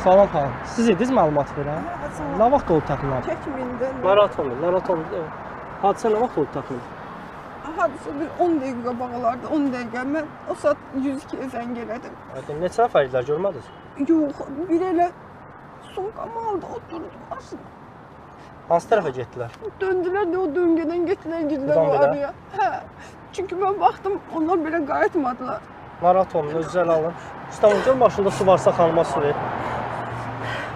Salam xanım. Siz idiniz məlumat verən? Nə vaxt oldu təxminən? Çəkmində. Narahat olmayın. Hadisə nə vaxt oldu təxminən? Hadisə bir 10 dəqiqə qabaqlardı, 10 dəqiqə. Mən o saat 102-yə zəng elədim. Neçə nəfər idilər, görmədiniz? Yox, bir elə sumkamı aldı, oturdu maşına. Hansı tərəfə getdilər? Döndülər də o döngədən getdilər o araya. Hə. Çünki mən baxdım, onlar belə qayıtmadılar. Narahat olun, özünüzü ələ alın. İstanbulca maşında su varsa xanıma su ver.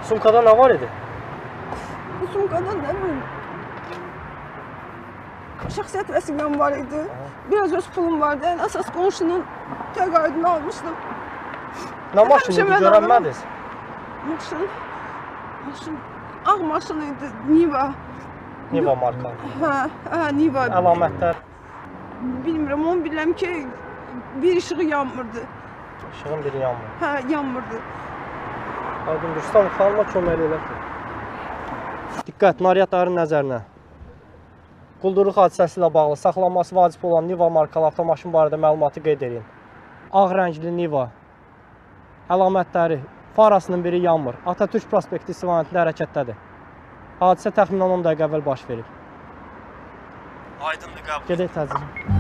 Sumkada nə var idi? Bu sumkada nə bilim, şəxsiyyət vəsiqəm var idi. Biraz öz pulum vardı. Ən əsas qonşunun təqaüdünü almışdım. Nə maşın idi, görənmədiniz? Maşın, ağ maşın idi, Niva. Niva marka. Hə, Niva. Əlamətlər? Bilmirəm, onu bilirəm ki, bir işığı yanmırdı. İşığın biri yanmır. Hə, yanmırdı. Aydın Rüstam xanıma kömək elə ki. Diqqət, nariyyatların nəzərinə. Quldurluq hadisəsi ilə bağlı saxlanması vacib olan Niva markalı avtomaşın barədə məlumatı qeyd edin. Ağ rəngli Niva. Əlamətləri, farasının biri yanmır. Atatürk prospekti istiqamətində hərəkətdədir. Hadisə təxminən 10 dəqiqə əvvəl baş verib. Aydındır, qəbul. Gedək təcili.